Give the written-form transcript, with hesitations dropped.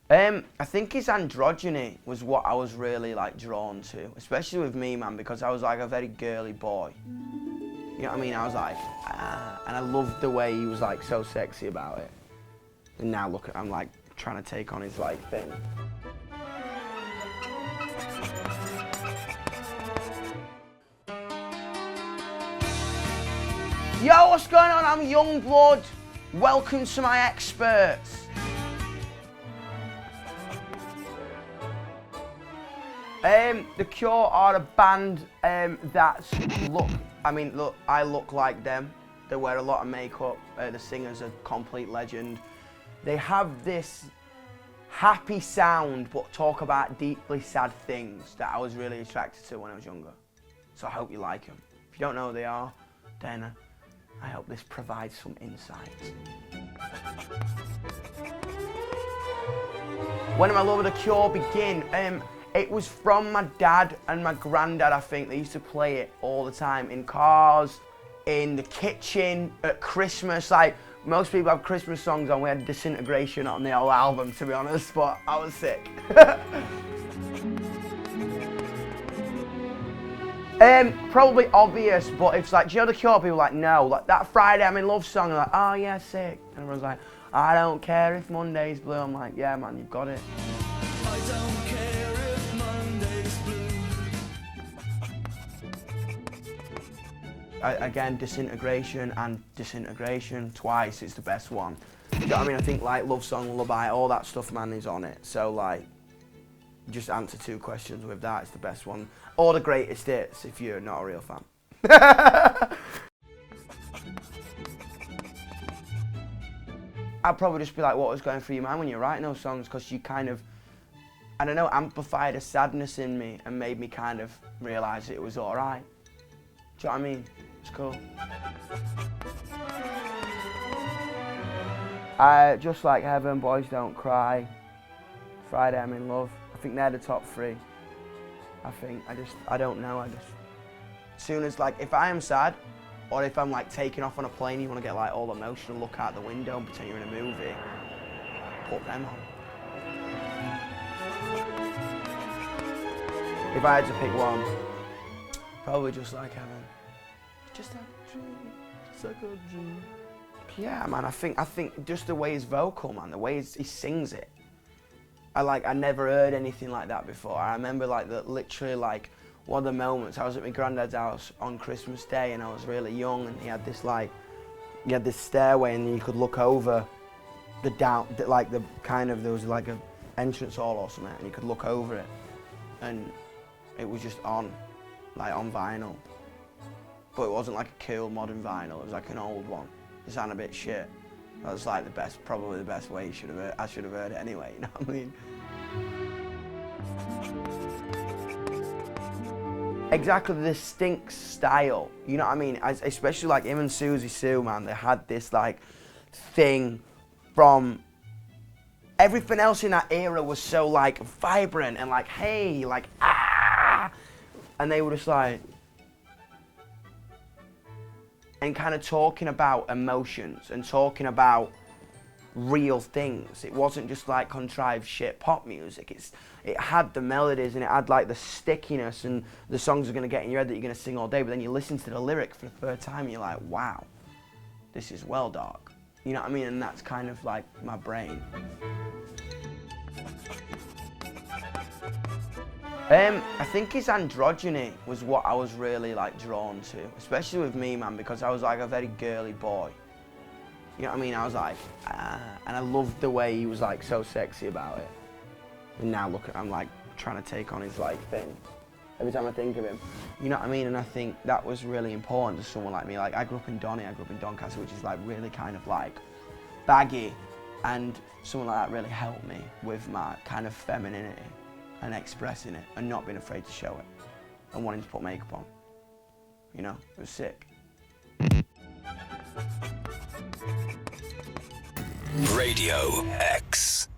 I think his androgyny was what I was really like drawn to, especially with me, man, because I was like a very girly boy. You know what I mean? I was like, and I loved the way he was like so sexy about it. And now look, I'm like trying to take on his like thing. Yo, what's going on? I'm YUNGBLUD. Welcome to my X-Perts. The Cure are a band that's look. I look like them. They wear a lot of makeup. The singer's a complete legend. They have this happy sound, but talk about deeply sad things that I was really attracted to when I was younger. So I hope you like them. If you don't know who they are, then I hope this provides some insight. When did my love of The Cure begin? It was from my dad and my granddad, I think. They used to play it all the time in cars, in the kitchen, at Christmas. Like, most people have Christmas songs on. We had Disintegration on the whole album, to be honest, but I was sick. Probably obvious, but it's like, do you know The Cure? People are like, no. Like that Friday I'm in Love song, they're like, oh yeah, sick. And everyone's like, I don't care if Monday's blue. I'm like, yeah, man, you've got it. I don't care if Monday's blue. Again, Disintegration and Disintegration twice. It's the best one. You know what I mean? I think like Love Song, Lullaby, all that stuff, man, is on it. So like, just answer 2 questions with that. It's the best one. Or the greatest hits if you're not a real fan. I'd probably just be like, what was going through your mind when you're writing those songs? Because you kind of, I don't know, amplified a sadness in me and made me kind of realise it was all right. Do you know what I mean? It's cool. Just Like Heaven, Boys Don't Cry, Friday I'm in Love. I think they're the top 3. I don't know, as soon as like, if I am sad, or if I'm like taking off on a plane, you want to get like all emotional, look out the window and pretend you're in a movie, put them on. If I had to pick one, probably Just Like Heaven. Just like a dream, just like a dream. Yeah, man, I think just the way his vocal, man, the way he sings it. I never heard anything like that before. I remember like literally like one of the moments, I was at my granddad's house on Christmas Day and I was really young, and he had this stairway and you could look over there was like a entrance hall or something, and you could look over it and it was just on vinyl. But it wasn't like a cool modern vinyl, it was like an old one. It sounded a bit shit. That was like probably the best way I should have heard it anyway, you know what I mean? Exactly the distinct style, you know what I mean? Especially like him and Susie Sue, man, they had this like thing from everything else in that era was so like vibrant and like, hey, like, ah! And they were just like, and kind of talking about emotions and talking about real things. It wasn't just like contrived shit pop music. It had the melodies and it had like the stickiness, and the songs are going to get in your head that you're going to sing all day, but then you listen to the lyric for the third time and you're like, wow, this is well dark. You know what I mean? And that's kind of like my brain. I think his androgyny was what I was really like drawn to, especially with me, man, because I was like a very girly boy. You know what I mean? I was like, and I loved the way he was like so sexy about it. And now look, I'm like trying to take on his like thing. Every time I think of him, you know what I mean? And I think that was really important to someone like me. Like I grew up in Doncaster, which is like really kind of like baggy, and someone like that really helped me with my kind of femininity and expressing it and not being afraid to show it and wanting to put makeup on. You know, it was sick. Radio X.